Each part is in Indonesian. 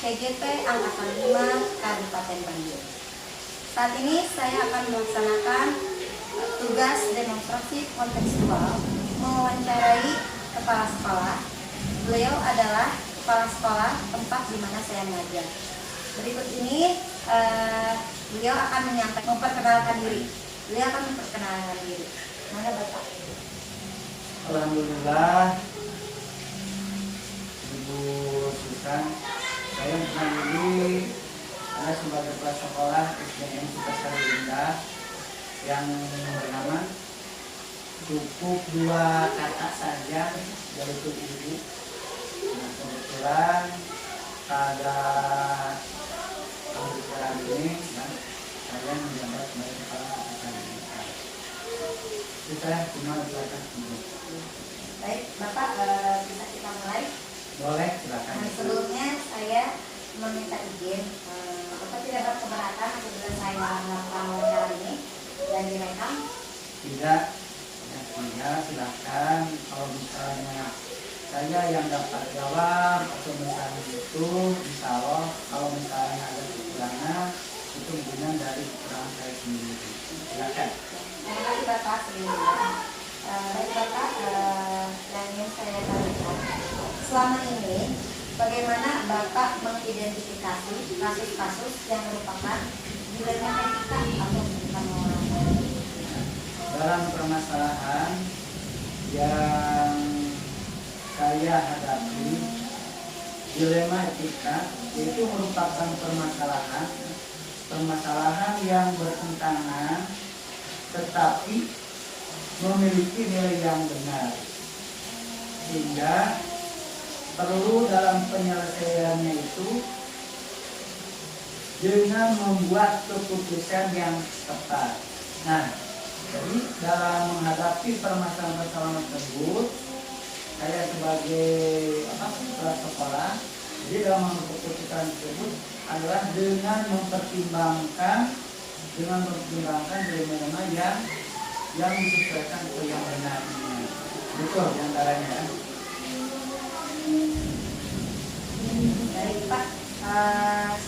PGP Angkatan 5 Kabupaten Bandung. Saat ini saya akan melaksanakan tugas demonstrasi kontekstual mewawancarai kepala sekolah. Beliau adalah kepala sekolah tempat di mana saya mengajar. Berikut ini beliau akan memperkenalkan diri. Mana Bapak? Alhamdulillah, Ibu Susan, saya menjadi sebagai kepala sekolah SDN Sukasari Indah yang bernama cukup 2 kata saja, yaitu ibu. Nah, kebetulan pada pembicaraan ini saya menjabat sebagai kepala Sukasari Indah. Saya cuma silakan. Baik, Bapak, bisa kita mulai? Boleh, silakan. Nah, sebelumnya saya meminta izin, Bapak tidak berkeberatan apabila saya melakukan wawancara ini dan direkam? Tidak, ya silakan. Kalau misalnya saya yang dapat jawab atau misalnya itu, insya Allah kalau misalnya ada kekurangan itu hubungan dari kekurangan saya sendiri. Silakan. Terima kasih Bapak sebelumnya. Baik Bapak, yang ingin saya tanyakan, selama ini bagaimana Bapak mengidentifikasi kasus-kasus yang merupakan dilema etika atau bukan moral? Dalam permasalahan yang saya hadapi, dilema etika itu merupakan permasalahan yang bertentangan tetapi memiliki nilai yang benar, sehingga perlu dalam penyelesaiannya itu dengan membuat keputusan yang tepat. Nah, jadi dalam menghadapi permasalahan tersebut, saya sebagai kepala sekolah, jadi dalam mengambil keputusan tersebut adalah dengan mempertimbangkan dilema yang disesuaikan ke yang benarnya. Betul diantaranya. Baik Pak,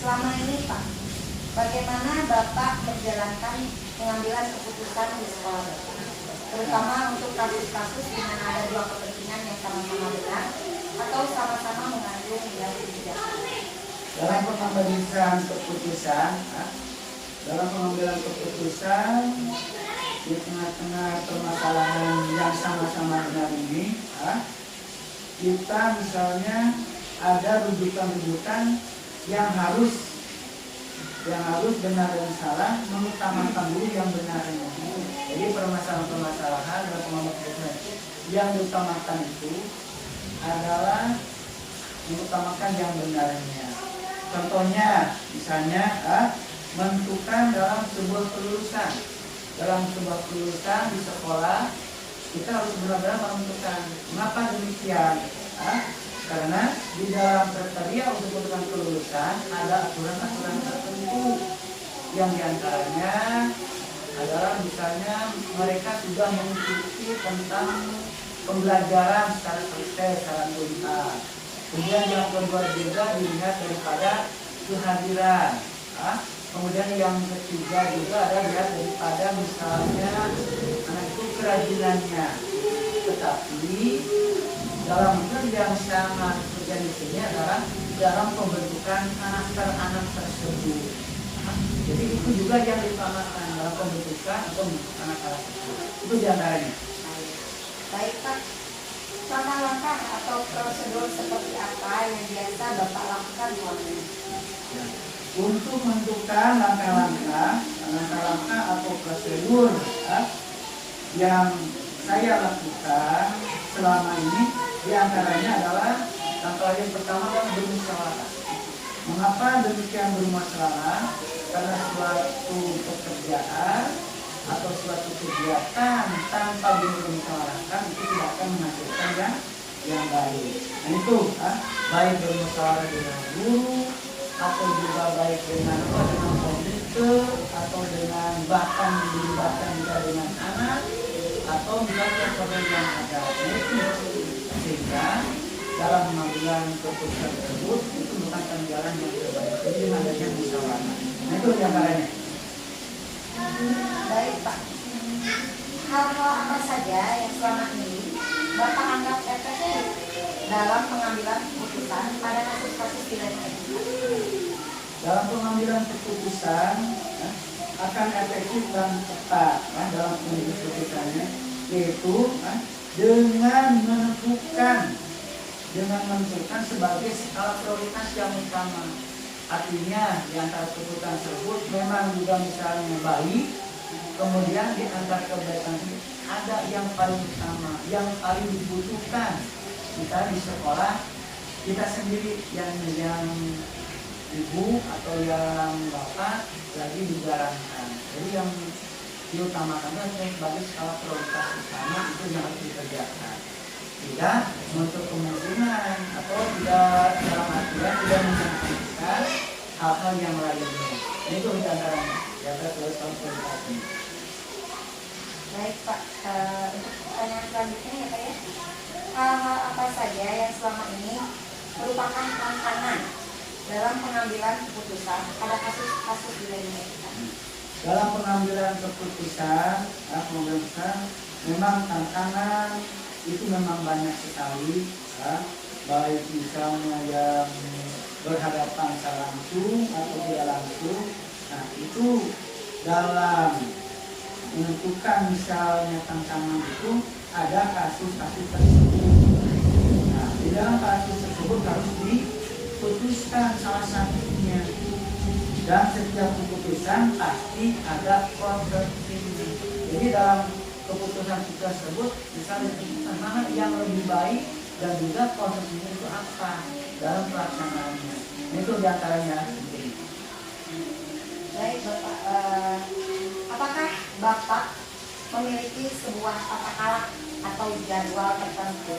selama ini Pak, bagaimana Bapak menjalankan pengambilan keputusan di sekolah Bapak? Terutama untuk kasus-kasus di mana ada 2 kepentingan yang sama-sama benar atau sama-sama mengandung nilai kebijakan. Dalam pengambilan keputusan di tengah-tengah permasalahan yang sama-sama benar ini, kita misalnya ada rujukan-rujukan yang harus benar dan salah, mengutamakan dulu yang benar. Jadi permasalahan dalam pengambilan keputusan yang diutamakan itu adalah mengutamakan yang benarnya. Contohnya, misalnya menentukan dalam sebuah kelulusan di sekolah, kita harus benar-benar menentukan. Mengapa demikian? Karena di dalam kriteria untuk menentukan kelulusan ada aturan-aturan tertentu yang diantaranya adalah misalnya mereka sudah mengikuti tentang pembelajaran secara selesai, secara tuntas. Kemudian yang kedua juga dilihat daripada kehadiran. Kemudian yang ketiga juga ada dilihat daripada misalnya anak itu kerajinannya. Tetapi dalam hal yang sangat terjadi di sini adalah dalam pembentukan anak tersebut. Jadi itu juga yang diutamakan dalam pembentukan atau anak tersebut. Itu diantaranya. Baik Pak, langkah-langkah atau prosedur seperti apa yang biasa Bapak lakukan selama ini? Untuk menentukan langkah-langkah atau prosedur yang saya lakukan selama ini, diantaranya adalah langkah yang pertama adalah bermusyawarah. Mengapa demikian bermusyawarah? Karena suatu pekerjaan atau suatu kegiatan tanpa bermusyawarahkan itu tidak akan menghasilkan yang baik. Nah itu baik bermusyawarah dengan guru atau juga baik dengan komite atau dengan bahkan dilibatkan juga dengan anak atau misalnya problem yang ada. Nah itu sehingga dalam mengambil keputusan tersebut itu merupakan jalan yang terbaik. Jadi dengan adanya musyawarah. Nah itu diantaranya. Baik Pak. Hal-hal apa saja yang selama ini Bapak anggap efektif dalam pengambilan keputusan pada kasus-kasus pidana etika? Dalam pengambilan keputusan akan efektif dan tepat dalam pengambilan keputusannya, yaitu dengan menentukan sebagai skala prioritas yang utama. Artinya di antara keputusan tersebut memang juga misalnya baik, kemudian di antara kebaikan itu ada yang paling utama, yang paling dibutuhkan. Kita di sekolah kita sendiri yang ibu atau yang bapak lagi dijalankan. Jadi yang diutamakan adalah sebagai skala prioritas utama itu yang harus dikerjakan. Tidak untuk kemungkinan atau tidak dalam artian tidak mencantumkan hal-hal yang lainnya. Ini itu diantaranya. Ya terus prioritas ini. Baik Pak, untuk pertanyaan selanjutnya ya Pak ya. Hal-hal apa saja yang selama ini merupakan tantangan dalam pengambilan keputusan pada kasus-kasus pidana etika? Dalam pengambilan keputusan, memang tantangan itu memang banyak sekali, baik misalnya yang berhadapan secara langsung atau tidak langsung. Nah itu dalam menentukan misalnya tantangan itu ada kasus-kasus tersebut. Nah di dalam kasus tersebut harus diputuskan salah satunya. Dan setiap keputusan pasti ada konsekuensinya. Jadi dalam keputusan tersebut misalnya keputusan mana yang lebih baik dan juga konsekuensinya itu apa dalam pelaksanaannya. Itu diantaranya. Baik Bapak, apakah Bapak memiliki sebuah tata cara atau jadwal tertentu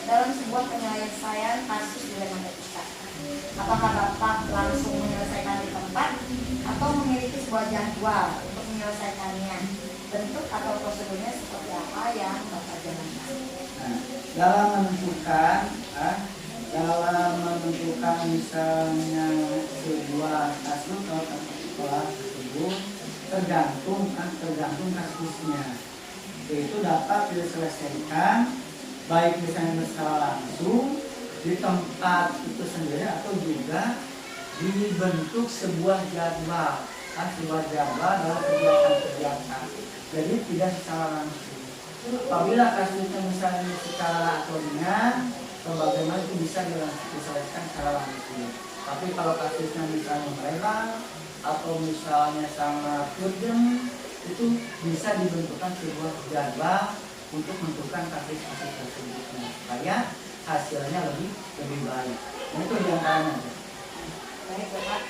dalam sebuah penyelesaian kasus dilema etika? Apakah Bapak langsung menyelesaikan di tempat atau memiliki sebuah jadwal untuk menyelesaikannya? Bentuk atau prosedurnya seperti apa yang Bapak jalankan? Nah, dalam menentukan misalnya sebuah kasus atau sekolah tersebut tergantung kasusnya. Itu dapat diselesaikan baik misalnya secara langsung di tempat itu sendiri atau juga dibentuk sebuah jadwal dalam kegiatan. Jadi tidak secara langsung. Apabila kasusnya misalnya secara ringan, bagaimana itu bisa diselesaikan secara langsung. Tapi kalau kasusnya misalnya melebar atau misalnya sangat urgent, itu bisa dibentukkan sebuah jadwal untuk menentukan kasus-kasus tersebut supaya hasilnya lebih baik. Itu diantaranya. Baik Bapak,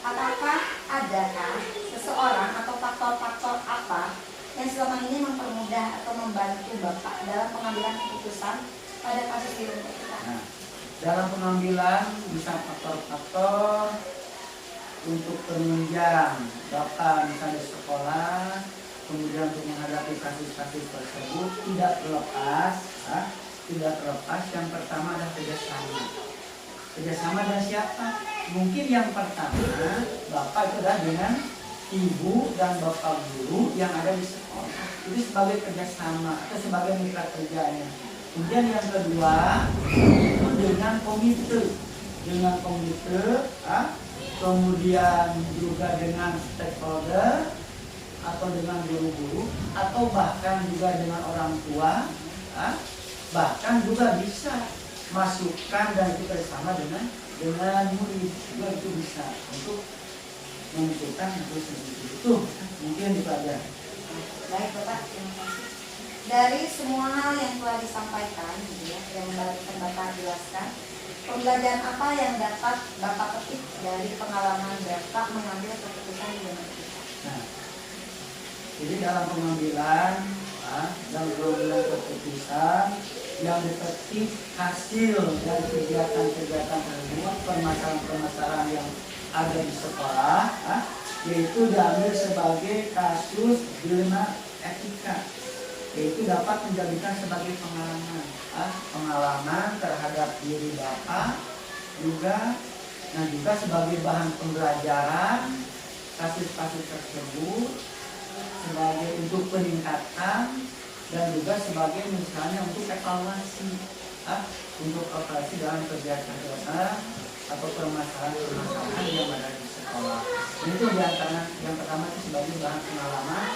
apakah adakah seseorang atau faktor-faktor apa yang selama ini mempermudah atau membantu Bapak dalam pengambilan keputusan pada kasus dilema etika? Nah, dalam pengambilan bisa faktor-faktor untuk penunjang Bapak misalnya di sekolah, kemudian untuk menghadapi kasus-kasus tersebut tidak terlepas yang pertama adalah kerjasama dengan siapa? Mungkin yang pertama Bapak itu adalah dengan ibu dan bapak guru yang ada di sekolah, itu sebagai kerjasama atau sebagai mitra kerjanya. Kemudian yang kedua itu dengan komite, kemudian juga dengan stakeholder atau dengan guru-guru atau bahkan juga dengan orang tua, bahkan juga bisa masukkan dan kita bersama dengan murid juga itu bisa untuk menentukan itu mungkin dipelajari. Baik Bapak, terima kasih. Dari semua hal yang telah disampaikan, yang Bapak jelaskan, pembelajaran apa yang dapat Bapak petik dari pengalaman Bapak mengambil keputusan di dilema etika? Nah, jadi dalam pengambilan keputusan yang dipetik hasil dari kegiatan-kegiatan tersebut, permasalahan-permasalahan yang ada di sekolah, yaitu diambil sebagai kasus dilema etika, yaitu dapat menjadikan sebagai pengalaman terhadap diri Bapak juga, nah juga sebagai bahan pembelajaran kasus-kasus tersebut, sebagai untuk peningkatan, dan juga sebagai misalnya untuk evaluasi, untuk evaluasi dalam kegiatan atau permasalahan-permasalahan yang ada di sekolah. Ini tuh diantara yang pertama itu sebagai bahan pengalaman,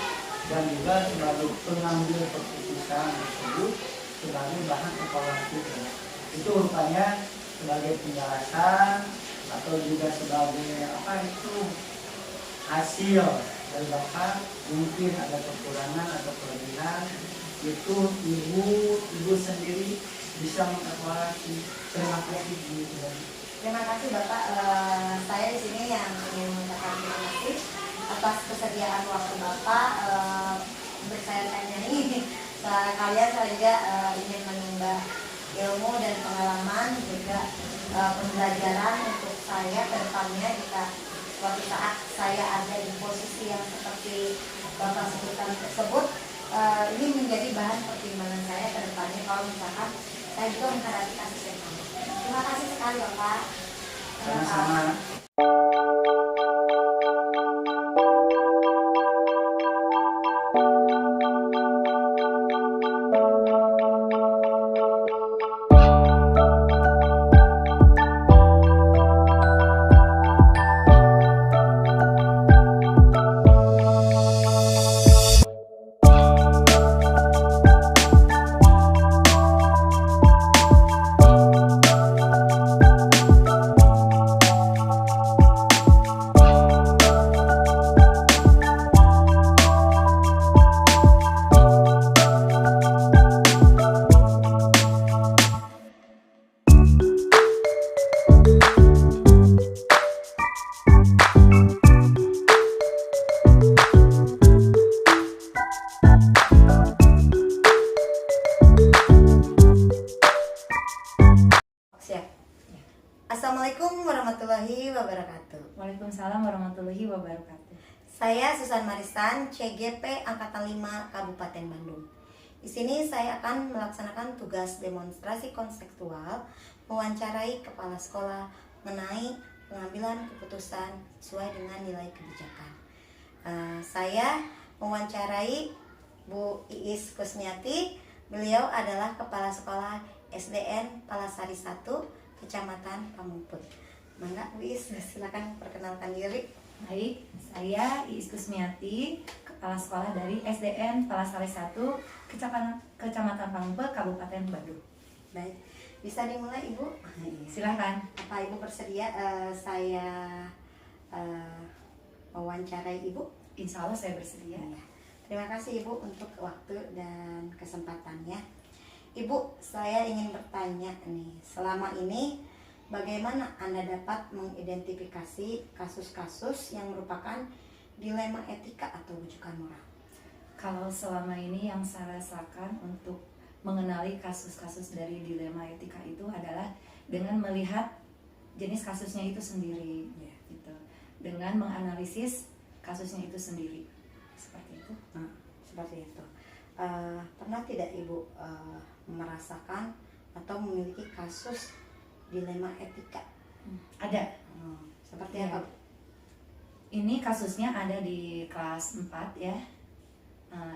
dan juga sebagai pengambil keputusan tersebut sebagai bahan evaluasi. Itu rupanya sebagai penjelasan atau juga sebagai hasil dari Bapak. Mungkin ada kekurangan atau kelebihan, itu ibu sendiri bisa mengevaluasi. Terima kasih Bu. Terima kasih Bapak. Saya di sini yang ingin mengucapkan terima kasih atas kesediaan waktu Bapak untuk saya tanya ini. Kalian saya juga ingin menimba ilmu dan pengalaman juga pembelajaran untuk saya ke depannya jika suatu saat saya ada di posisi yang seperti Bapak sebutkan tersebut. Ini menjadi bahan pertimbangan saya ke depannya kalau misalkan saya juga menghadapi kasus yang sama. Terima kasih sekali Bapak. Sama-sama. Siap. Assalamualaikum warahmatullahi wabarakatuh. Waalaikumsalam warahmatullahi wabarakatuh. Saya Susan Marisan, CGP Angkatan 5 Kabupaten Bandung. Di sini saya akan melaksanakan tugas demonstrasi konseptual, mewawancarai kepala sekolah mengenai pengambilan keputusan sesuai dengan nilai kebijakan. Saya mewawancarai Bu Iis Kusmiati. Beliau adalah kepala sekolah SDN Palasari 1, Kecamatan Pamungput. Mangga Bu Iis, silakan perkenalkan diri. Baik, saya Iis Kusmiati, kepala sekolah dari SDN Palasari 1, Kecamatan Pamungput, Kabupaten Bandung. Baik, bisa dimulai Ibu? Silahkan. Apa Ibu bersedia saya mewawancarai Ibu? Insya Allah saya bersedia. Ya. Terima kasih Ibu untuk waktu dan kesempatannya. Ibu, saya ingin bertanya nih, selama ini bagaimana Anda dapat mengidentifikasi kasus-kasus yang merupakan dilema etika atau rujukan moral? Kalau selama ini yang saya rasakan untuk mengenali kasus-kasus dari dilema etika itu adalah dengan melihat jenis kasusnya itu sendiri, Ya. gitu. Dengan menganalisis kasusnya itu sendiri, seperti itu. Seperti itu. Pernah tidak Ibu merasakan atau memiliki kasus dilema etika? Ada. Seperti Ya. apa? Ini kasusnya ada di kelas 4 ya.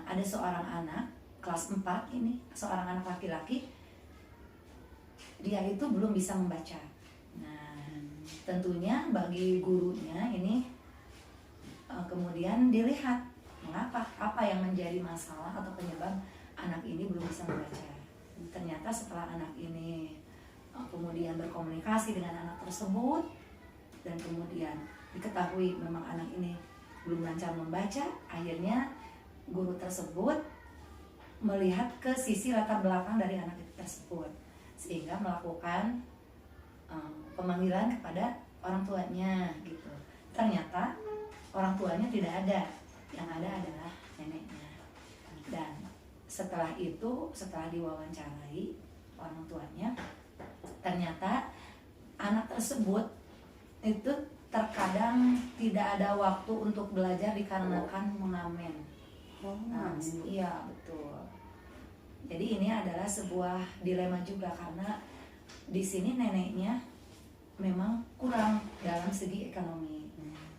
Ada seorang anak kelas 4 ini, seorang anak laki-laki. Dia itu belum bisa membaca. Nah, tentunya bagi gurunya ini kemudian dilihat mengapa, apa yang menjadi masalah atau penyebab anak ini belum bisa membaca. Ternyata setelah anak ini kemudian berkomunikasi dengan anak tersebut dan kemudian diketahui memang anak ini belum lancar membaca, akhirnya guru tersebut melihat ke sisi latar belakang dari anak tersebut sehingga melakukan pemanggilan kepada orang tuanya gitu. Ternyata orang tuanya tidak ada, yang ada adalah neneknya. Dan setelah itu, setelah diwawancarai orang tuanya, ternyata anak tersebut itu terkadang tidak ada waktu untuk belajar dikarenakan mengamen. Iya, betul. Jadi ini adalah sebuah dilema juga karena di sini neneknya memang kurang dalam segi ekonomi.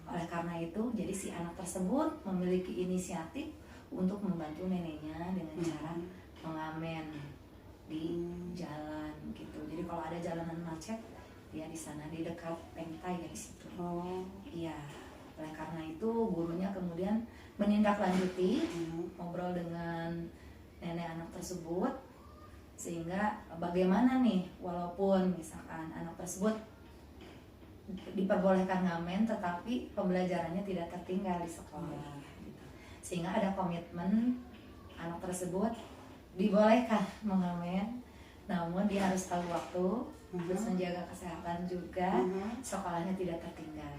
Oleh karena itu, jadi si anak tersebut memiliki inisiatif untuk membantu neneknya dengan cara mengamen di jalan gitu. Jadi kalau ada jalanan macet, dia di sana di dekat pentai ya di situ. Iya. Oleh karena itu, gurunya kemudian menindaklanjuti ngobrol dengan nenek anak tersebut, sehingga bagaimana nih, walaupun misalkan anak tersebut diperbolehkan ngamen, tetapi pembelajarannya tidak tertinggal di sekolah gitu. Sehingga ada komitmen anak tersebut dibolehkan mengamen, namun dia harus tahu waktu, terus menjaga kesehatan juga, sekolahnya tidak tertinggal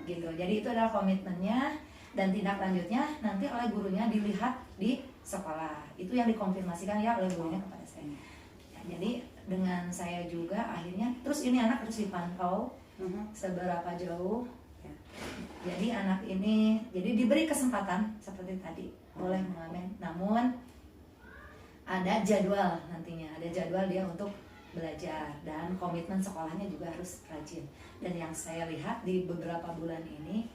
gitu. Jadi itu adalah komitmennya, dan tindak lanjutnya nanti oleh gurunya dilihat di sekolah. Itu yang dikonfirmasikan ya oleh gurunya kepada saya. Ya, jadi dengan saya juga akhirnya terus ini anak terus dipantau seberapa jauh. Jadi anak ini jadi diberi kesempatan seperti tadi boleh mengamen, namun ada jadwal nantinya, ada jadwal dia untuk belajar, dan komitmen sekolahnya juga harus rajin. Dan yang saya lihat di beberapa bulan ini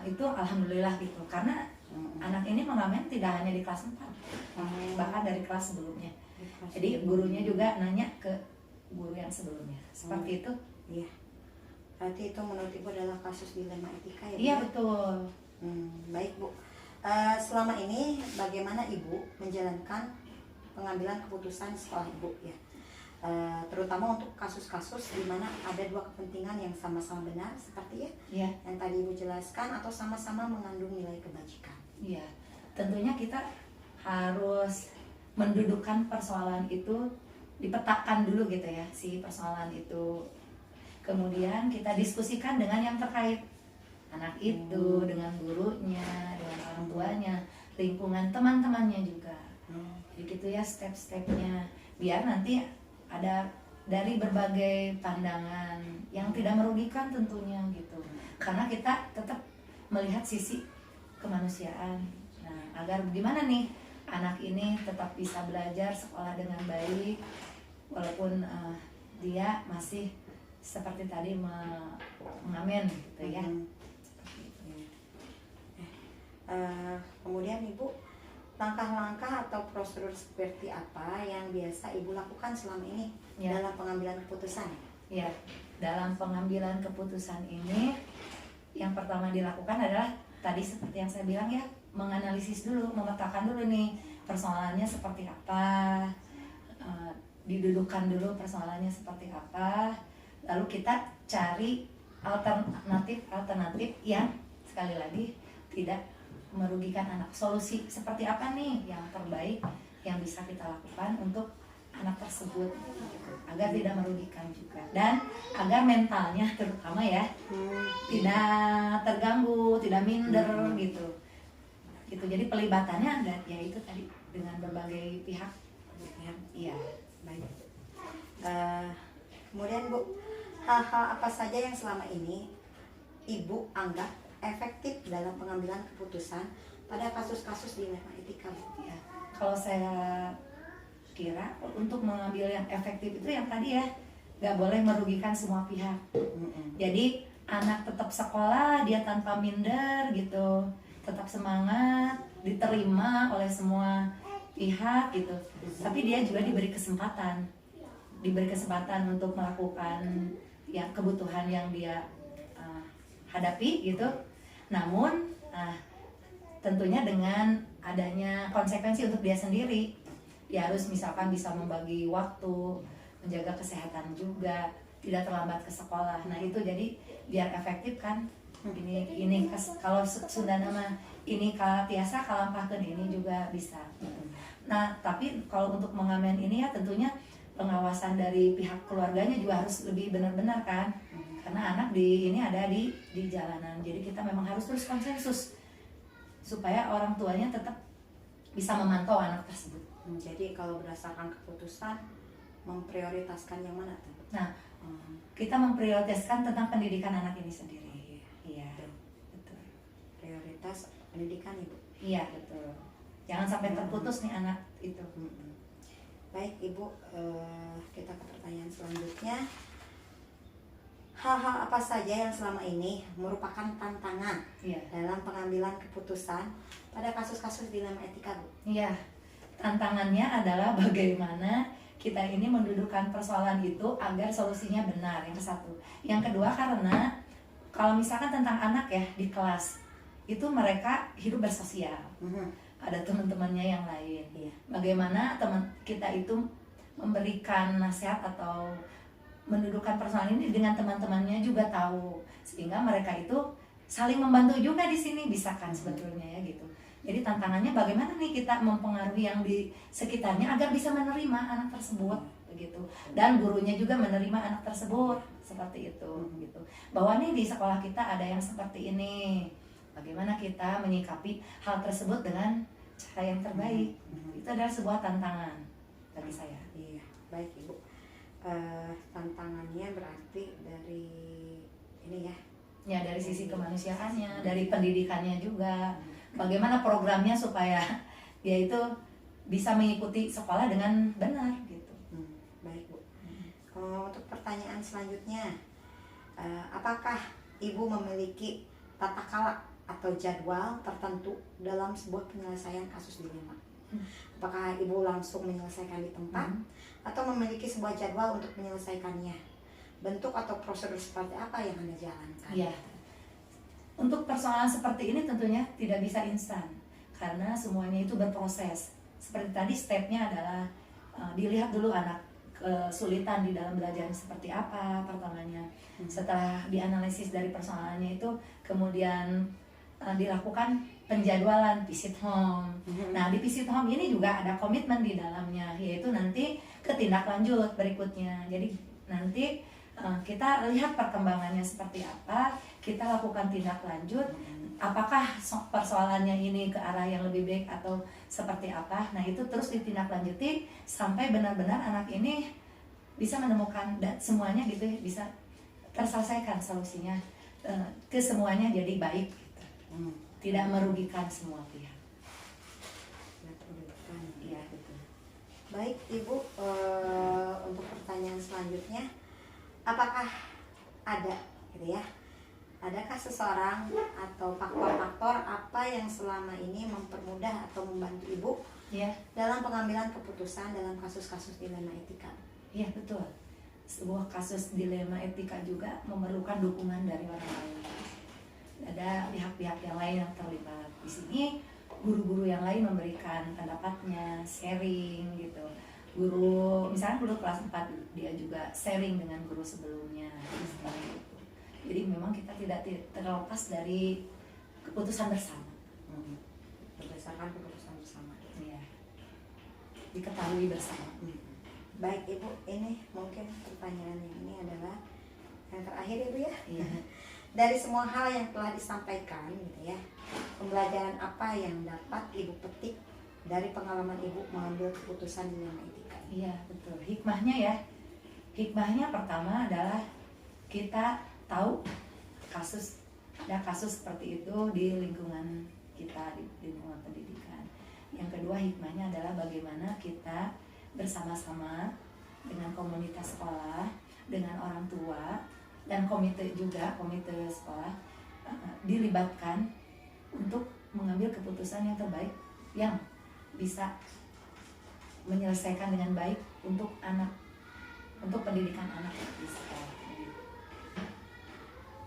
itu alhamdulillah gitu, karena anak ini mengamen tidak hanya di kelas 4, bahkan dari kelas sebelumnya. Jadi gurunya juga nanya ke guru yang sebelumnya seperti itu. Iya. Berarti itu menurut Ibu adalah kasus dilema etika ya? Iya betul. Baik Bu. Selama ini bagaimana Ibu menjalankan pengambilan keputusan sekolah Ibu ya? Terutama untuk kasus-kasus di mana ada dua kepentingan yang sama-sama benar seperti Iya. yang tadi Ibu jelaskan, atau sama-sama mengandung nilai kebajikan. Iya. Tentunya kita harus mendudukkan persoalan itu, dipetakan dulu gitu ya si persoalan itu. Kemudian kita diskusikan dengan yang terkait, anak itu, dengan gurunya, dengan orang tuanya, lingkungan teman-temannya juga. Jadi gitu ya step-stepnya, biar nanti ada dari berbagai pandangan yang tidak merugikan tentunya gitu. Karena kita tetap melihat sisi kemanusiaan. Nah, agar gimana nih anak ini tetap bisa belajar sekolah dengan baik, walaupun dia masih seperti tadi mengamen gitu ya. Kemudian Ibu, langkah-langkah atau prosedur seperti apa yang biasa Ibu lakukan selama ini dalam pengambilan keputusan? Ya, dalam pengambilan keputusan ini yang pertama dilakukan adalah tadi seperti yang saya bilang ya, menganalisis dulu, memetakan dulu nih persoalannya seperti apa, didudukkan dulu persoalannya seperti apa, lalu kita cari alternatif yang sekali lagi tidak merugikan anak. Solusi seperti apa nih yang terbaik yang bisa kita lakukan untuk anak tersebut agar tidak merugikan juga, dan agar mentalnya terutama ya tidak terganggu, tidak minder gitu. Jadi pelibatannya ada ya itu tadi dengan berbagai pihak. Iya. Baik. Kemudian Bu, hal-hal apa saja yang selama ini Ibu anggap efektif dalam pengambilan keputusan pada kasus-kasus dilema etika, Bu? Ya, kalau saya kira untuk mengambil yang efektif itu yang tadi ya, nggak boleh merugikan semua pihak. Jadi anak tetap sekolah, dia tanpa minder gitu, tetap semangat, diterima oleh semua pihak gitu. Tapi dia juga diberi kesempatan untuk melakukan ya kebutuhan yang dia hadapi gitu. Namun tentunya dengan adanya konsekuensi untuk dia sendiri. Dia harus misalkan bisa membagi waktu, menjaga kesehatan juga, tidak terlambat ke sekolah. Nah itu jadi biar efektif kan. Ini kalau Sunda nama ini tiasa kalampahkeun ini juga bisa. Nah tapi kalau untuk mengamen ini ya tentunya pengawasan dari pihak keluarganya juga harus lebih benar-benar kan. Karena anak ini ada di jalanan. Jadi kita memang harus terus konsensus supaya orang tuanya tetap bisa memantau anak tersebut. Jadi kalau berdasarkan keputusan memprioritaskan yang mana? Nah, kita memprioritaskan tentang pendidikan anak ini sendiri. Iya, betul. Prioritas pendidikan Ibu. Iya, betul. Jangan sampai terputus nih anak itu. Baik Ibu, kita ke pertanyaan selanjutnya. hal-hal apa saja yang selama ini merupakan tantangan Iya. dalam pengambilan keputusan pada kasus-kasus dilema etika, Bu? Iya, tantangannya adalah bagaimana kita ini mendudukkan persoalan itu agar solusinya benar, yang ke satu. Yang kedua, karena kalau misalkan tentang anak ya di kelas, itu mereka hidup bersosial, ada teman-temannya yang lain. Iya. Bagaimana teman kita itu memberikan nasihat atau mendudukkan persoalan ini dengan teman-temannya juga tahu, sehingga mereka itu saling membantu juga di sini, bisa kan sebetulnya ya gitu. Jadi tantangannya bagaimana nih kita mempengaruhi yang di sekitarnya agar bisa menerima anak tersebut begitu, dan gurunya juga menerima anak tersebut seperti itu gitu. Bahwa nih di sekolah kita ada yang seperti ini, bagaimana kita menyikapi hal tersebut dengan cara yang terbaik. Itu adalah sebuah tantangan bagi saya. Iya, baik Ibu. Tantangannya berarti dari ini ya. Ya dari sisi kemanusiaannya, dari pendidikannya juga. Bagaimana programnya supaya dia itu bisa mengikuti sekolah dengan benar gitu. Baik Bu. Untuk pertanyaan selanjutnya, apakah Ibu memiliki tata cara atau jadwal tertentu dalam sebuah penyelesaian kasus dilema? Apakah Ibu langsung menyelesaikan di tempat atau memiliki sebuah jadwal untuk menyelesaikannya? Bentuk atau prosedur seperti apa yang Anda jalankan? Iya. Untuk persoalan seperti ini tentunya tidak bisa instan karena semuanya itu berproses. Seperti tadi stepnya adalah dilihat dulu anak kesulitan di dalam belajar seperti apa pertamanya. Setelah dianalisis dari persoalannya itu kemudian dilakukan penjadwalan visit home. Nah di visit home ini juga ada komitmen di dalamnya, yaitu nanti ke tindak lanjut berikutnya. Jadi nanti kita lihat perkembangannya seperti apa, kita lakukan tindak lanjut, apakah persoalannya ini ke arah yang lebih baik atau seperti apa. Nah itu terus ditindaklanjuti sampai benar-benar anak ini bisa menemukan dan semuanya gitu ya, bisa terselesaikan solusinya ke semuanya jadi baik gitu. Tidak merugikan semua pihak. Iya, betul. Baik Ibu, untuk pertanyaan selanjutnya, apakah ada gitu ya, adakah seseorang atau faktor-faktor apa yang selama ini mempermudah atau membantu Ibu Ya, dalam pengambilan keputusan dalam kasus-kasus dilema etika? iya betul. Sebuah kasus dilema etika juga memerlukan dukungan dari orang lain. Ada pihak-pihak yang lain yang terlibat. Di sini guru-guru yang lain memberikan pendapatnya, sharing gitu. Guru, misalnya guru kelas 4 dia juga sharing dengan guru sebelumnya. Jadi memang kita tidak terlepas dari keputusan bersama. Berdasarkan keputusan bersama. Iya. Diketahui bersama. Baik Ibu, ini mungkin pertanyaan yang ini adalah yang terakhir Ibu ya. Iya. Dari semua hal yang telah disampaikan gitu ya, pembelajaran apa yang dapat Ibu petik dari pengalaman Ibu mengambil keputusan dilema etika? Iya betul. Hikmahnya ya. Hikmahnya pertama adalah kita tahu ada kasus seperti itu di lingkungan kita, di lingkungan pendidikan. Yang kedua hikmahnya adalah bagaimana kita bersama-sama dengan komunitas sekolah, dengan orang tua dan komite sekolah dilibatkan untuk mengambil keputusan yang terbaik yang bisa menyelesaikan dengan baik untuk anak, untuk pendidikan anak di sekolah.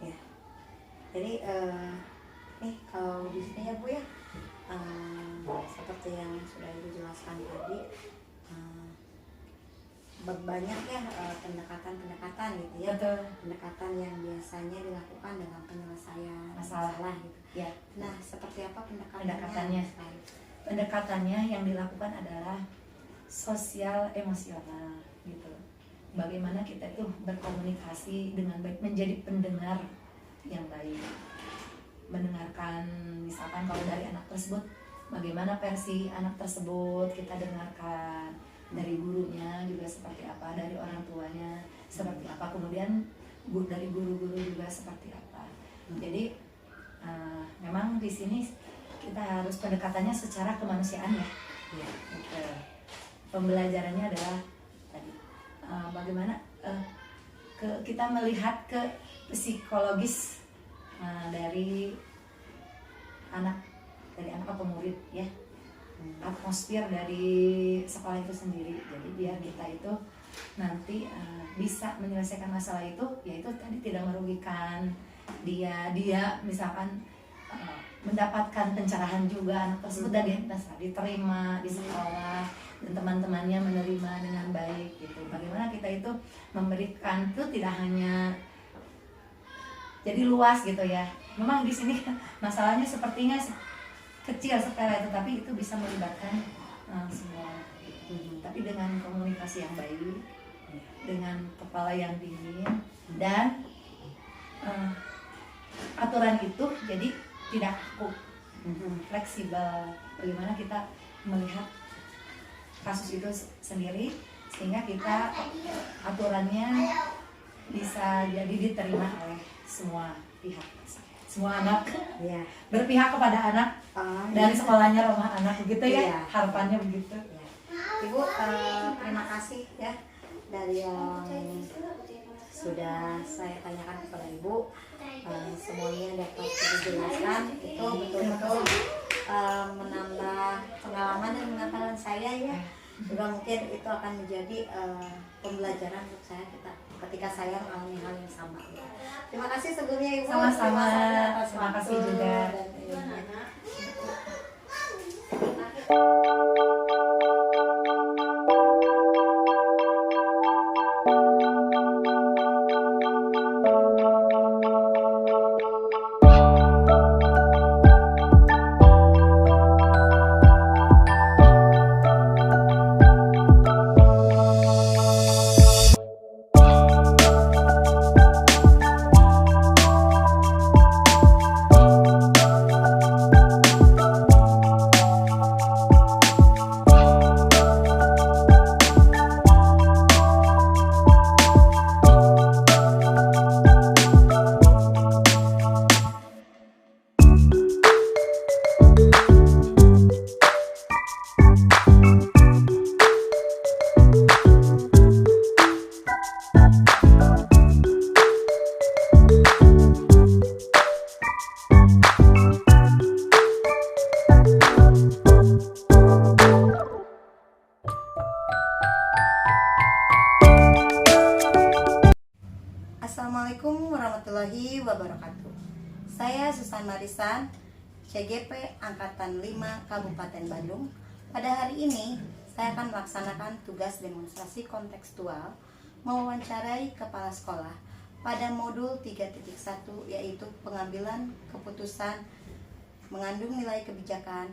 Ya. Jadi nih kalau di sini ya Bu ya, seperti yang sudah Ibu jelaskan tadi, banyak ya pendekatan-pendekatan gitu ya. Betul. Pendekatan yang biasanya dilakukan dalam penyelesaian Masalah. gitu. Ya. Nah, seperti apa Pendekatannya? Pendekatannya yang dilakukan adalah sosial emosional gitu. Bagaimana kita itu berkomunikasi dengan baik, menjadi pendengar yang baik, mendengarkan misalkan kalau dari anak tersebut bagaimana versi anak tersebut kita dengarkan, dari gurunya juga seperti apa, dari orang tuanya seperti apa, kemudian dari guru-guru juga seperti apa. Jadi memang di sini kita harus pendekatannya secara kemanusiaan ya. Gitu. Pembelajarannya adalah tadi bagaimana kita melihat ke psikologis dari anak atau murid ya, atmosfer dari sekolah itu sendiri. Jadi biar kita itu nanti bisa menyelesaikan masalah itu, yaitu tadi tidak merugikan dia misalkan mendapatkan pencerahan juga anak tersebut dan dia diterima di sekolah dan teman-temannya menerima dengan baik gitu. Bagaimana kita itu memberikan itu tidak hanya jadi luas gitu ya. Memang di sini masalahnya sepertinya kecil sepele, tetapi itu bisa melibatkan semua. Tapi dengan komunikasi yang baik, dengan kepala yang dingin dan aturan itu jadi tidak kaku, fleksibel. Bagaimana kita melihat kasus itu sendiri sehingga kita aturannya bisa jadi diterima oleh semua pihak, semua anak Ya. berpihak kepada anak dan sekolahnya ramah anak begitu ya, Iya. harapannya begitu. Ya. Ibu, terima kasih ya dari yang sudah saya tanyakan kepada Ibu. Semuanya dapat dijelaskan, itu betul-betul menambah pengalaman dan pengetahuan saya ya. Juga mungkin itu akan menjadi pembelajaran untuk saya ketika saya mengalami hal yang sama. Terima kasih sebelumnya Ibu. Sama-sama. Atas Terima kasih waktu juga. dan ilmunya. Assalamualaikum warahmatullahi wabarakatuh. Saya Susan Marisan, CGP Angkatan 5 Kabupaten Bandung. Pada hari ini, saya akan melaksanakan tugas demonstrasi kontekstual mewawancarai kepala sekolah pada modul 3.1, yaitu pengambilan keputusan mengandung nilai kebijakan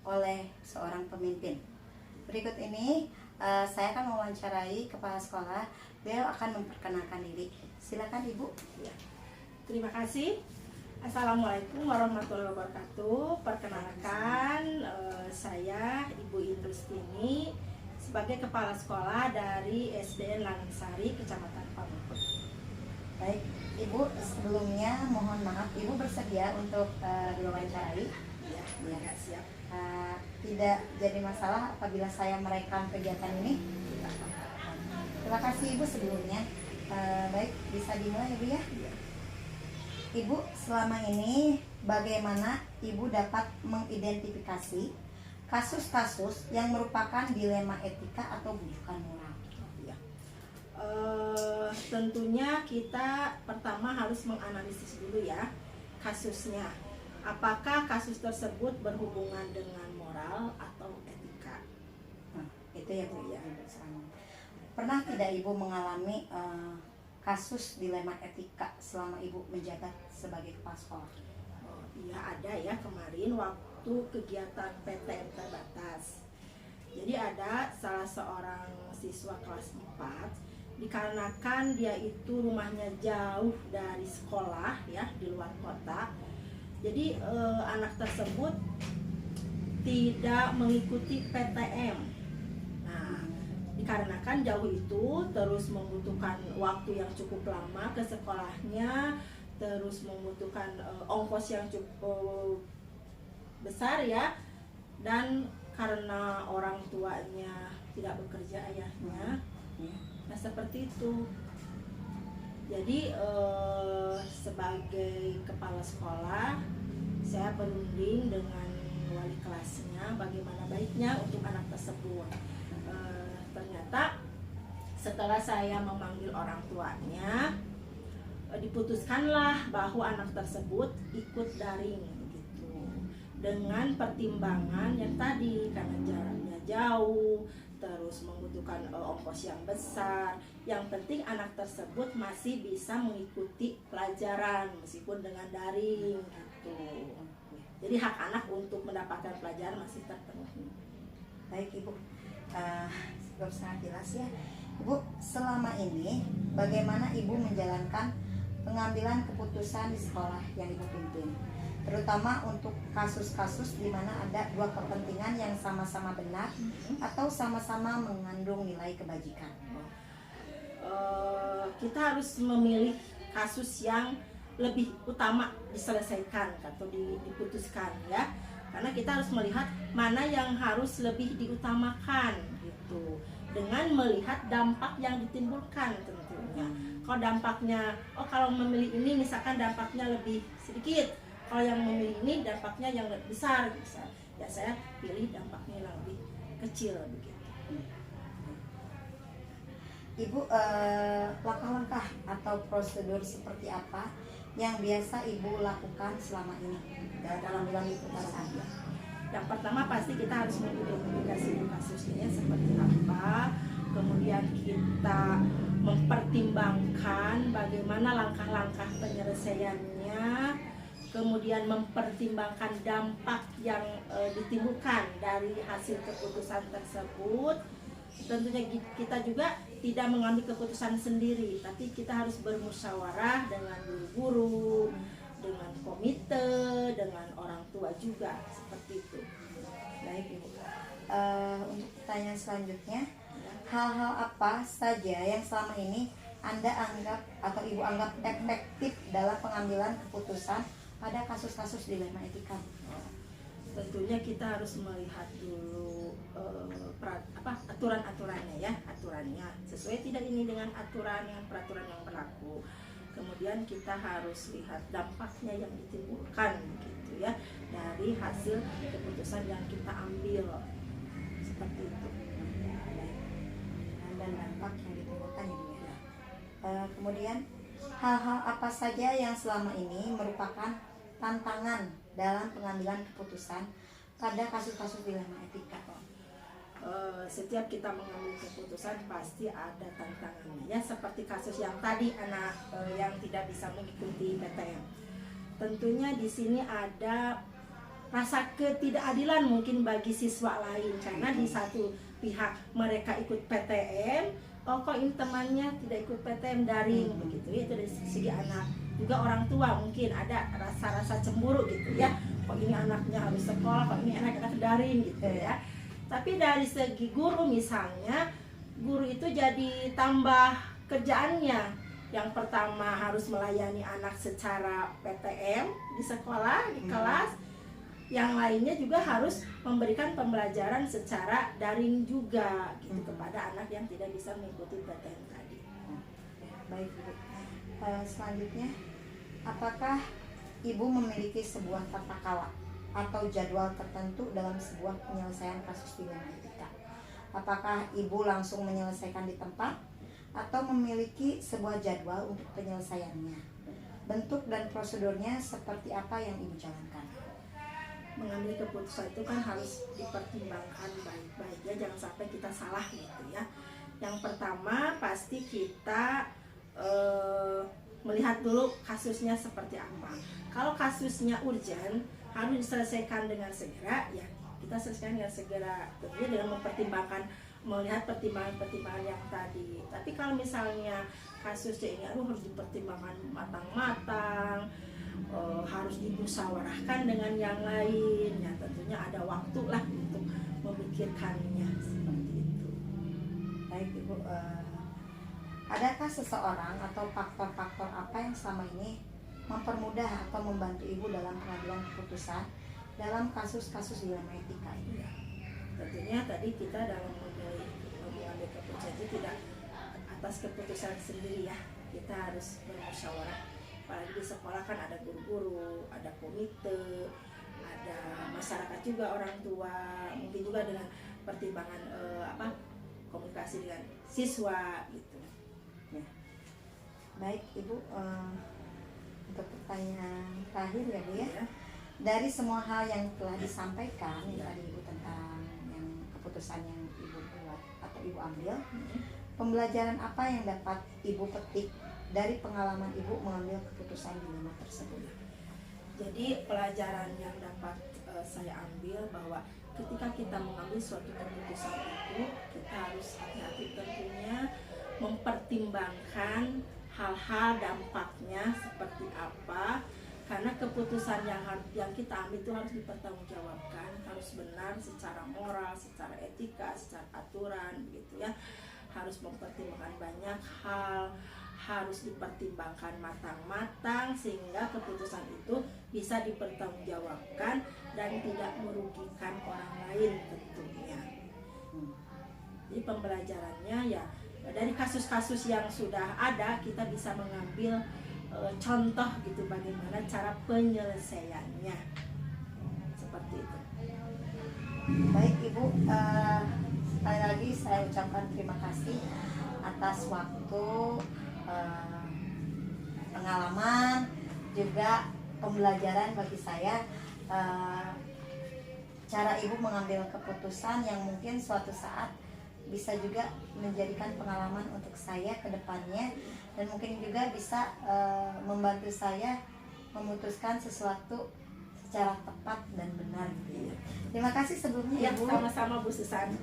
oleh seorang pemimpin. Berikut ini saya akan mewawancarai kepala sekolah. Beliau akan memperkenalkan diri. Silakan Ibu. Ya. Terima kasih. Assalamualaikum warahmatullahi wabarakatuh. Perkenalkan, saya Ibu Indrustini sebagai kepala sekolah dari SDN Langinsari, Kecamatan Pamukut. Baik, Ibu, sebelumnya mohon maaf, Ibu bersedia untuk diwawancarai? Ya, siap. Tidak jadi masalah apabila saya merekam kegiatan ini? Terima kasih Ibu sebelumnya. Baik, bisa dimulai Ibu ya? Ibu, selama ini bagaimana Ibu dapat mengidentifikasi kasus-kasus yang merupakan dilema etika atau bukan moral? Ya. Tentunya kita pertama harus menganalisis dulu ya kasusnya. Apakah kasus tersebut berhubungan dengan moral atau etika? Itu ya Bu ya. Pernah tidak Ibu mengalami kasus dilema etika selama Ibu menjabat sebagai kepala sekolah? Oh, iya ada ya, kemarin waktu kegiatan PTM terbatas. Jadi ada salah seorang siswa kelas 4, dikarenakan dia itu rumahnya jauh dari sekolah ya, di luar kota. Jadi anak tersebut tidak mengikuti PTM. Dikarenakan jauh itu terus membutuhkan waktu yang cukup lama ke sekolahnya, terus membutuhkan ongkos yang cukup besar ya, dan karena orang tuanya tidak bekerja ayahnya, nah seperti itu. Jadi sebagai kepala sekolah, saya berunding dengan wali kelasnya bagaimana baiknya untuk anak tersebut. Ternyata setelah saya memanggil orang tuanya, diputuskanlah bahwa anak tersebut ikut daring gitu. Dengan pertimbangan yang tadi, karena jaraknya jauh, terus membutuhkan ongkos yang besar. Yang penting anak tersebut masih bisa mengikuti pelajaran meskipun dengan daring gitu. Jadi hak anak untuk mendapatkan pelajaran masih terpenuhi. Baik Ibu, cukup sangat jelas ya. Ibu, selama ini bagaimana Ibu menjalankan pengambilan keputusan di sekolah yang Ibu pimpin? Terutama untuk kasus-kasus di mana ada dua kepentingan yang sama-sama benar atau sama-sama mengandung nilai kebajikan. Kita harus memilih kasus yang lebih utama diselesaikan atau diputuskan ya, karena kita harus melihat mana yang harus lebih diutamakan gitu, dengan melihat dampak yang ditimbulkan tentunya. Kalau dampaknya, kalau memilih ini misalkan dampaknya lebih sedikit, kalau yang memilih ini dampaknya yang lebih besar, ya saya pilih dampaknya yang lebih kecil begitu. Ibu, langkah-langkah atau prosedur seperti apa yang biasa Ibu lakukan selama ini dalam mengambil keputusan? Yang pertama pasti kita harus mengidentifikasi kasusnya seperti apa, kemudian kita mempertimbangkan bagaimana langkah-langkah penyelesaiannya, kemudian mempertimbangkan dampak yang ditimbulkan dari hasil keputusan tersebut. Tentunya kita juga tidak mengambil keputusan sendiri, tapi kita harus bermusyawarah dengan guru-guru, dengan komite, dengan orang tua juga, seperti itu. Baik Ibu, untuk pertanyaan selanjutnya, hal-hal apa saja yang selama ini Anda anggap atau Ibu anggap efektif dalam pengambilan keputusan pada kasus-kasus dilema etika? Tentunya kita harus melihat dulu aturan-aturannya ya, aturannya sesuai tidak ini dengan peraturan yang berlaku. Kemudian kita harus lihat dampaknya yang ditimbulkan gitu ya dari hasil keputusan yang kita ambil, seperti itu. Dan dampak yang ditimbulkan ya. Kemudian hal-hal apa saja yang selama ini merupakan tantangan dalam pengambilan keputusan pada kasus-kasus dilema etika? Setiap kita mengambil keputusan pasti ada tantangannya ya, seperti kasus yang tadi anak yang tidak bisa mengikuti PTM. Tentunya di sini ada rasa ketidakadilan mungkin bagi siswa lain, karena di satu pihak mereka ikut PTM, kok ini temannya tidak ikut PTM daring begitu ya. Itu dari segi anak. Juga orang tua mungkin ada rasa-rasa cemburu gitu ya, kok ini anaknya harus sekolah, kok ini anaknya daring gitu ya. Tapi dari segi guru misalnya, guru itu jadi tambah kerjaannya. Yang pertama harus melayani anak secara PTM di sekolah, di kelas. Yang lainnya juga harus memberikan pembelajaran secara daring juga gitu kepada anak yang tidak bisa mengikuti PTM tadi. Baik Ibu. Selanjutnya, apakah Ibu memiliki sebuah tata kala atau jadwal tertentu dalam sebuah penyelesaian kasus dilema etika? Apakah Ibu langsung menyelesaikan di tempat atau memiliki sebuah jadwal untuk penyelesaiannya? Bentuk dan prosedurnya seperti apa yang Ibu jalankan? Mengambil keputusan itu kan harus dipertimbangkan baik-baik ya, jangan sampai kita salah gitu ya. Yang pertama pasti kita melihat dulu kasusnya seperti apa. Kalau kasusnya urgent, harus diselesaikan dengan segera, ya kita selesaikan dengan segera, tentunya dengan melihat pertimbangan-pertimbangan yang tadi. Tapi kalau misalnya kasusnya ini harus dipertimbangkan matang-matang, harus dimusyawarahkan dengan yang lain, ya tentunya ada waktu lah untuk memikirkannya, seperti itu. Baik Ibu, adakah seseorang atau faktor-faktor apa yang selama ini mempermudah atau membantu Ibu dalam pengambilan keputusan dalam kasus-kasus dilema etika ini? Tentunya tadi kita dalam mengambil keputusan itu tidak atas keputusan sendiri ya, kita harus bermusyawarah. Apalagi di sekolah kan ada guru-guru, ada komite, ada masyarakat juga, orang tua, mungkin juga dengan pertimbangan komunikasi dengan siswa gitu. Ya. Baik Ibu, untuk pertanyaan terakhir ya Bu ya. Ya. Dari semua hal yang telah disampaikan yang tadi Ibu tentang yang keputusan yang Ibu buat atau Ibu ambil, pembelajaran apa yang dapat Ibu petik dari pengalaman Ibu mengambil keputusan dilema tersebut? Jadi pelajaran yang dapat saya ambil bahwa ketika kita mengambil suatu keputusan itu, kita harus hati-hati tentunya mempertimbangkan hal-hal dampaknya seperti apa, karena keputusan yang kita ambil itu harus dipertanggungjawabkan, harus benar secara moral, secara etika, secara aturan begitu ya. Harus mempertimbangkan banyak hal, harus dipertimbangkan matang-matang sehingga keputusan itu bisa dipertanggungjawabkan dan tidak merugikan orang lain tentunya. Jadi pembelajarannya ya dari kasus-kasus yang sudah ada kita bisa mengambil contoh gitu bagaimana cara penyelesaiannya, seperti itu. Baik Ibu, sekali lagi saya ucapkan terima kasih atas waktu, pengalaman, juga pembelajaran bagi saya, cara Ibu mengambil keputusan yang mungkin suatu saat bisa juga menjadikan pengalaman untuk saya ke depannya, dan mungkin juga bisa membantu saya memutuskan sesuatu secara tepat dan benar gitu ya. Iya. Terima kasih sebelumnya Ya, Ibu. sama-sama Bu Susan.